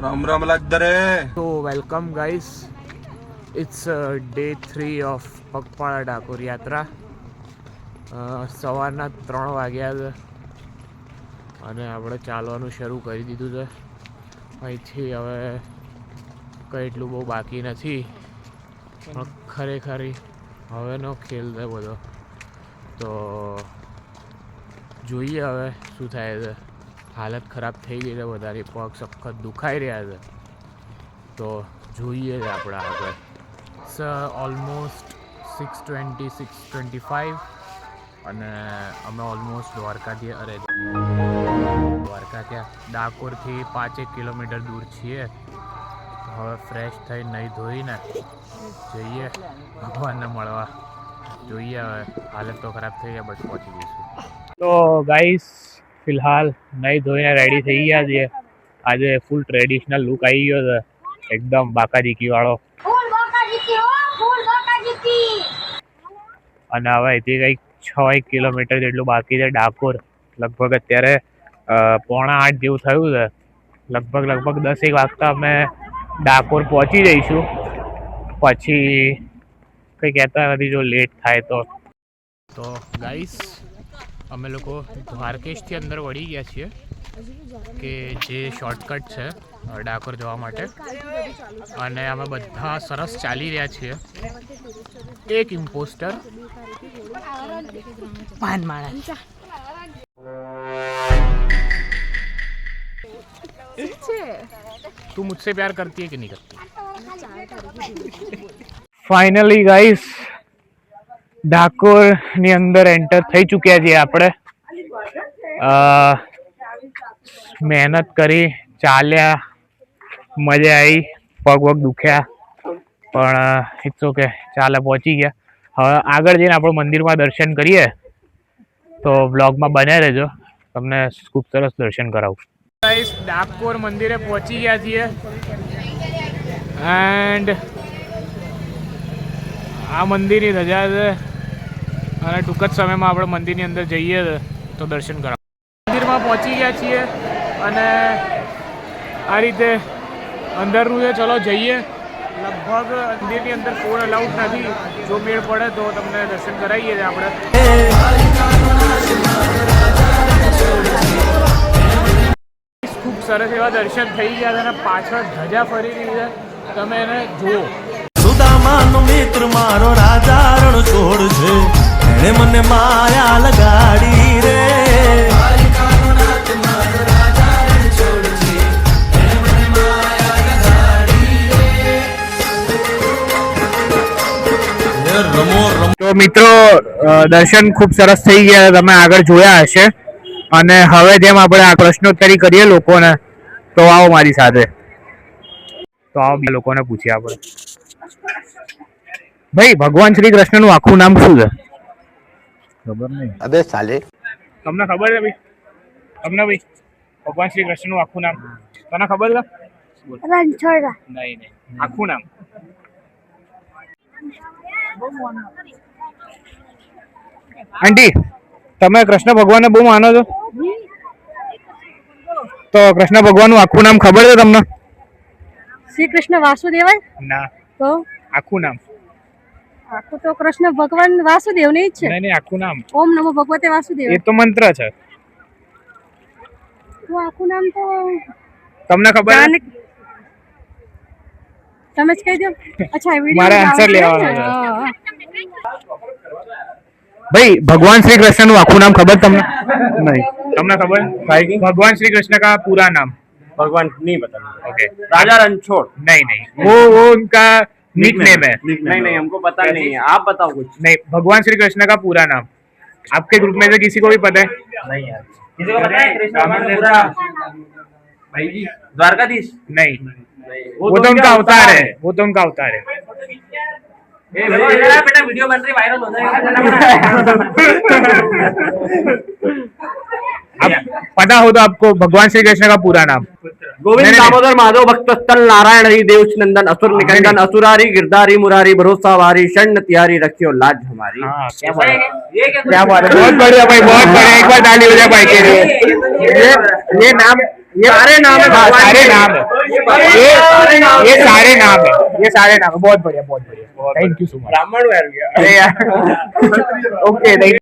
राम राम लग So welcome guys, it's day 3 of પગપાળા ડાકોર યાત્રા. સવારના 3 વાગ્યા છે અને આપણે ચાલવાનું શરૂ કરી દીધું છે. અહીંથી હવે કંઈ એટલું બહુ બાકી નથી, પણ ખરેખર હવેનો ખેલ છે બધો. તો જોઈએ હવે શું થાય છે. હાલત ખરાબ થઈ ગઈ છે વધારે, પગ સખત દુખાઈ રહ્યા છે. તો જોઈએ જ આપણે આગળ. ઇટ્સ ઓલમોસ્ટ 6:20 6:25 અને અમે ઓલમોસ્ટ દ્વારકા ક્યાં ડાકોરથી 5 કિલોમીટર દૂર છીએ. હવે ફ્રેશ થઈ નહીં ધોઈને જઈએ ભગવાનને મળવા. જોઈએ હવે, હાલત તો ખરાબ થઈ ગયા, બસ પહોંચી જઈશું. તો ગાઈસ ફિલહાલ નહીં ધોઈને રેડી થઈ ગયા છીએ. આજે ફૂલ ટ્રેડિશનલ લુક આવી ગયો છે, એકદમ બાકાજીકી વાળો. અને હવે અહીંથી કંઈક 6 કિલોમીટર જેટલું બાકી છે ડાકોર. લગભગ અત્યારે 7:45 જેવું થયું છે. લગભગ 10 વાગતા અમે ડાકોર પહોંચી જઈશું. પછી કંઈ કહેતા નથી જો લેટ થાય તો. ગાઈસ અમે લોકો દ્વારકેશથી અંદર વળી ગયા છીએ કે જે શોર્ટકટ છે ડાકોર જવા માટે. અને અમે બધા સરસ ચાલી રહ્યા છીએ. એક ઇમ્પોસ્ટર તું મુझसे प्यार करती है कि नहीं करती? ફાઇનલી ગાઈસ ડાકોર ની અંદર એન્ટર થઈ ચૂક્યા છીએ આપણે. મહેનત કરી, ચાલ્યા, મજા આવી, પગ દુખ્યા, પણ ઇટ્સ ઓકે, ચાલે પહોંચી ગયા. હવે આગળ જઈને આપણે મંદિરમાં દર્શન કરીએ, તો બ્લોગમાં બન્યા રહેજો, તમને ખૂબ સરસ દર્શન કરાવું. ગાઈસ ડાકોર મંદિરે પહોંચી ગયા છીએ એન્ડ આ મંદિરની રજા છે અને ટૂંક જ સમયમાં આપણે મંદિરની અંદર જઈએ તો દર્શન કરાવ. મંદિરમાં પહોંચી ગયા છીએ અને આ રીતે અંદરનું છે. ચલો જઈએ. લગભગ મંદિરની અંદર ફોન અલાઉડ નથી. જો મેળ પડે તો તમને દર્શન કરાવીએ છીએ આપણે. ખૂબ સરસ એવા દર્શન થઈ ગયા છે અને પાછળ ધજા ફરી રહી છે, તમે એને જુઓ. સુદામાનો મિત્ર મારો રાજા રણ છોડ છે, એને મને માયા લગાડી રે. તો મિત્રો દર્શન ખૂબ સરસ થઈ ગયા, તમે આગળ જોયા હશે. અને હવે જેમ આપણે આ પ્રશ્નોત્તરી કરીએ લોકોને, તો આવો મારી સાથે. તો આવો બે લોકોને પૂછીએ આપણે. ભાઈ, ભગવાન શ્રી કૃષ્ણ નું આખું નામ શું છે? ખબર નહીં. અબે સાલે, તમને ખબર છે ભાઈ? તમને ભાઈ ભગવાન શ્રી કૃષ્ણ નું આખું નામ તને ખબર છે? રણછોડ. નહીં, આખું નામ. આંટી, તમે કૃષ્ણ ભગવાનને બહુ માનો છો? તો કૃષ્ણ ભગવાન નું આખું નામ ખબર છે તમને? શ્રી કૃષ્ણ વાસુદેવ. ના. તો આખું નામ? આખું તો કૃષ્ણ ભગવાન વાસુદેવ ને જ છે. નહીં, આખું નામ ઓમ નમો ભગવતે વાસુદેવ. એ તો મંત્ર છે. તો આખું નામ તો તમને ખબર છે? તમે જ કહી દો. અચ્છા, વિડિયો મારે આન્સર લેવાનો છે. भाई, भगवान श्री कृष्ण નું આખું નામ ખબર તમને? नहीं. તમને ખબર? भगवान श्री कृष्ण का पूरा नाम? भगवान नहीं पता. ओके. राजा रणछोड़. नहीं, वो उनका निक नेम है. नहीं, हमको पता नहीं है, आप बताओ कुछ. नहीं, भगवान श्री कृष्ण का पूरा नाम आपके ग्रुप में से किसी को भी पता है? नहीं यार, किसी को पता है कृष्ण का पूरा? भाई जी, द्वारकाधीश. नहीं, वो तो उनका अवतार है. बेटा वीडियो बन रही, वायरल हो जाएगा. पता हो तो आपको भगवान श्री कृष्ण का पूरा नाम? गोविंद दामोदर माधव भक्तस्थल नारायण हरि देवच नंदन असुर निकंदन असुरारी गिरधारी मुरारी भरोसा वारी षण त्यारी रखियो लाज हमारी. क्या बात है, बहुत बढ़िया भाई, बहुत बढ़िया. एक बार ताली हो जाए भाई के लिए. ये नाम ये सारे नाम है, हाँ, भगवान सारे के। नाम है, ये सारे नाम है, ये सारे नाम है। बहुत बढ़िया, बहुत बढ़िया। Thank you so much. ब्राह्मण हो यार। अरे यार ओके, थैंक